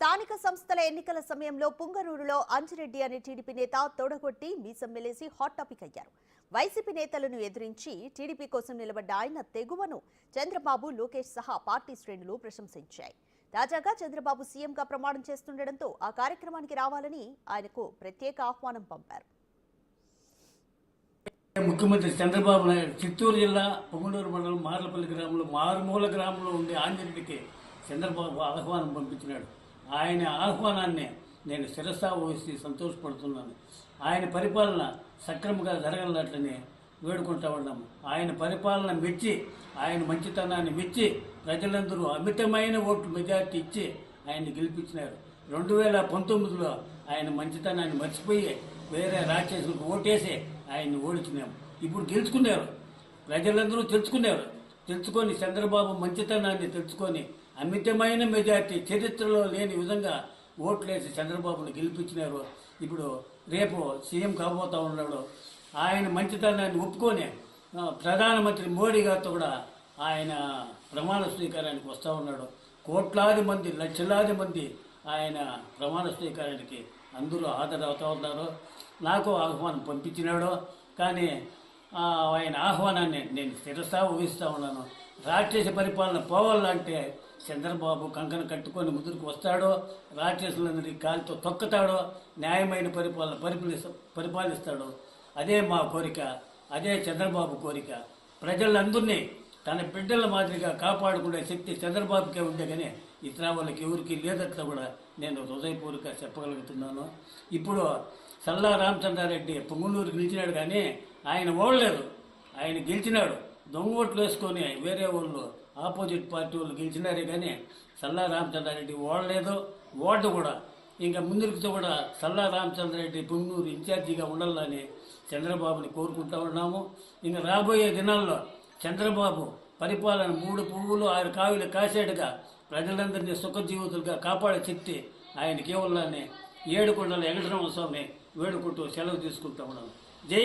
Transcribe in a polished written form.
స్థానిక సంస్థల ఎన్నికల సమయంలో పుంగనూరులో అంజిరెడ్డి అనే టీడీపీ నేత తొడగొట్టి మీసం మెలేసి హాట్ టాపిక్ అయ్యారు. వైసీపీ నేతలను ఎదిరించి టీడీపీ కోసం నిలబడ్డ ఆయన తెగువను చంద్రబాబు, లోకేష్ సహా పార్టీ శ్రేణులు ప్రశంసించాయి. తాజాగా చంద్రబాబు సీఎంగా ప్రమాణం చేస్తుండటంతో ఆ కార్యక్రమానికి రావాలని ఆయనకు ప్రత్యేక ఆహ్వానం పంపారు. ముఖ్యమంత్రి చంద్రబాబు నాయుడు చిత్తూరు జిల్లా పొంగనూరు మండలం మార్లపల్లి గ్రామంలో మారుమూల గ్రామంలో ఉండే ఆంజనేయుడికి చంద్రబాబు ఆహ్వానం పంపించినాడు. ఆయన ఆహ్వానాన్ని నేను శిరసా వహించి సంతోషపడుతున్నాను. ఆయన పరిపాలన సక్రమంగా జరగనట్లని వేడుకుంటా ఉన్నాము. ఆయన పరిపాలన మెచ్చి, ఆయన మంచితనాన్ని మెచ్చి ప్రజలందరూ అమితమైన ఓట్లు మెజార్టీ ఇచ్చి ఆయన్ని గెలిపించినారు. 2019లో ఆయన మంచితనాన్ని మర్చిపోయి వేరే రాక్షసులకు ఓటేసి ఆయన్ని ఓడించినాము. ఇప్పుడు గెలుచుకున్నారు, ప్రజలందరూ తెలుసుకొని చంద్రబాబు మంచితనాన్ని తెలుసుకొని అమితమైన మెజార్టీ, చరిత్రలో లేని విధంగా ఓట్లేసి చంద్రబాబును గెలిపించినారు. ఇప్పుడు రేపు సీఎం కాబోతా ఉన్నాడు. ఆయన మంచితనాన్ని ఒప్పుకొని ప్రధానమంత్రి మోడీ గారితో కూడా ఆయన ప్రమాణ స్వీకారానికి వస్తూ ఉన్నాడు. కోట్లాది మంది, లక్షలాది మంది ఆయన ప్రమాణ స్వీకారానికి అందరూ హాజరవుతూ ఉన్నారు. నాకు ఆహ్వానం పంపించినాడు, కానీ ఆయన ఆహ్వానాన్ని నేను శిరసా ఊహిస్తూ ఉన్నాను. రాక్షస పరిపాలన పోవాలంటే చంద్రబాబు కంకణ కట్టుకొని ముందుకు వస్తాడో, రాక్షసులందరికీ కాలితో తొక్కుతాడో, న్యాయమైన పరిపాలిస్తాడో. అదే మా కోరిక, అదే చంద్రబాబు కోరిక. ప్రజలందరినీ తన బిడ్డల మాదిరిగా కాపాడుకునే శక్తి చంద్రబాబుకే ఉండే, కానీ ఇతర వాళ్ళకి ఎవరికి లేదట్లా కూడా నేను హృదయపూర్వక చెప్పగలుగుతున్నాను. ఇప్పుడు సల్లా రామచంద్రారెడ్డి పొంగనూరు గెలిచినాడు, కానీ ఆయన ఓడలేదు. ఆయన గెలిచినాడు, దొంగ ఓట్లు వేసుకొని వేరే వాళ్ళు ఆపోజిట్ పార్టీ వాళ్ళు గెలిచినారే, కానీ సల్లా రామచంద్రారెడ్డి ఓడలేదు. ఓటు కూడా ఇంకా ముందుకు కూడా సల్లా రామచంద్రారెడ్డి పొంగనూరు ఇన్ఛార్జిగా ఉండాలని చంద్రబాబుని కోరుకుంటా ఉన్నాము. ఇంకా రాబోయే దినాల్లో చంద్రబాబు పరిపాలన 3 పువ్వులు 6 కావిలు కాసేట్టుగా ప్రజలందరినీ సుఖజీవితులుగా కాపాడే శక్తి ఆయనకి ఇవ్వాలని ఏడుకొండల వెంకటరమణ స్వామి వేడుకుంటూ సెలవు తీసుకుంటా ఉన్నాము. జై